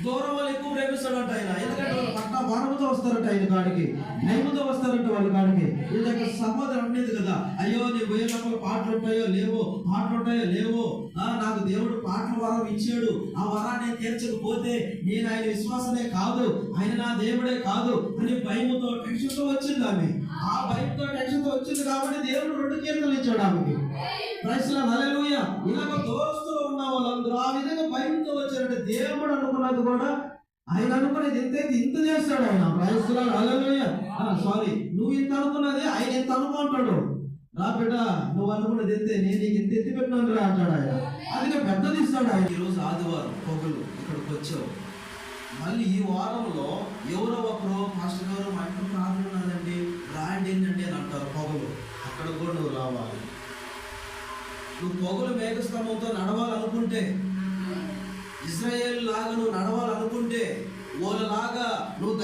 దూరం వాళ్ళు ఎక్కువ ప్రేమిస్తాడంట ఆయన. ఎందుకంటే వాళ్ళు పట్ట బాణముతో వస్తారంట ఆయన కాడికి, నయముతో వస్తారంట వాళ్ళ కాడికి. వీళ్ళ దగ్గర సహోదరం ఉండేది కదా, అయ్యో నీ పోయేటప్పుడు పాటలు ఉంటాయో లేవో, నాకు దేవుడు పాటల వరం ఇచ్చాడు, ఆ వరాన్ని తీర్చకపోతే నేను ఆయన విశ్వాసమే కాదు, ఆయన నా దేవుడే కాదు అని భయముతో టెన్షన్తో వచ్చింది ఆమె. ఆ భయంతో టెన్షన్తో వచ్చింది కాబట్టి దేవుడు 2 కీర్తనలు ఇచ్చాడు ఆమెకి. ప్రైస్లా హల్లెలూయా. ఇలాగ దోస్తులు ఉన్న వాళ్ళందరూ ఆ విధంగా భయంతో వచ్చారంటే దేవుడు అనుకున్నది కూడా ఆయన అనుకునేది ఇంత చేస్తాడు ఆయన. ప్రైస్లా హల్లెలూయా. సారీ, నువ్వు ఇంత అనుకున్నది ఆయన ఎంత అనుకుంటాడు. రా బిడ్డ, నువ్వు అనుకున్నది ఎంతే, నేను నీకు ఎంత ఎత్తి పెట్టినాను రా అంటాడు ఆయన. అందుకే పెద్దది ఇస్తాడు ఆయన. ఈరోజు ఆదివారం పొగలు ఇక్కడికి వచ్చావు, మళ్ళీ ఈ వారంలో ఎవరో ఒకరు మాస్టర్ గారు మా ఇంట్లో ప్రార్థన ఉన్నదండి రాండి ఏంటండి అని అంటారు. పొగలు అక్కడికి కూడా నువ్వు రావాలి. నువ్వు పొగలు మేఘస్తంభంతో నడవాలనుకుంటే, ఇజ్రాయేల్ లాగా నువ్వు నడవాలనుకుంటే, వాళ్ళలాగా నువ్వు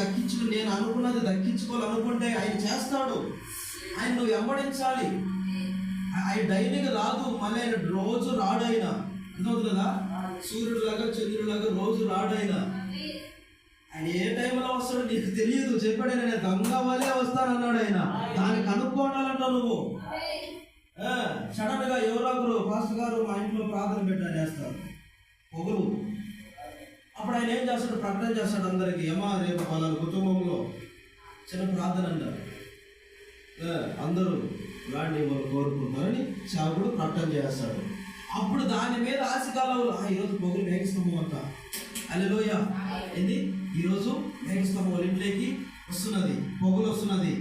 నేను అనుకున్నది దక్కించుకోవాలనుకుంటే ఆయన చేస్తాడు. ఆయన నువ్వు వెంబడించాలి. ఆయన డైలీగా రాదు, మళ్ళీ ఆయన రోజు రాడైనా అర్థవుతుంది కదా. సూర్యుడిలాగా చంద్రుడిలాగా రోజు రాడైనా. ఆయన ఏ టైంలో వస్తాడో నీకు తెలియదు. చెప్పాడు ఆయన, నేను గంగా వలే వస్తానన్నాడు ఆయన. దానికి అనుకోవాలంట నువ్వు. సడన్ గా ఎవరొకరు పాస్టర్ గారు మా ఇంట్లో ప్రార్థన పెట్టాను చేస్తారు పొగలు. అప్పుడు ఆయన ఏం చేస్తాడు, ప్రకటన చేస్తాడు అందరికి, ఏమా రేపు వాళ్ళ కుటుంబంలో చిన్న ప్రార్థన అంటారు, అందరూ రాండి వాళ్ళు కోరుకుంటారని సేవకుడు ప్రకటన చేస్తాడు. అప్పుడు దాని మీద ఆశకాలంలో ఈరోజు పొగలు మేఘస్తంభం అంట. హల్లెలూయా. ఏంది ఈరోజు మేఘస్తంభం వాళ్ళ ఇంట్లోకి వస్తున్నది, పొగలు వస్తున్నది.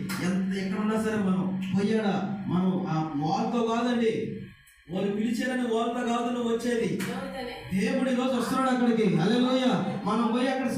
ఎక్కడున్నా సరే మనం పోయాడా, మనం ఆ వాళ్ళతో కాదండి, వాళ్ళు పిలిచారని వాళ్ళతో కాదు నువ్వు వచ్చేది. దేవుడి రోజు వస్తున్నాడు అక్కడికి. హల్లెలూయా. మనం పోయి అక్కడ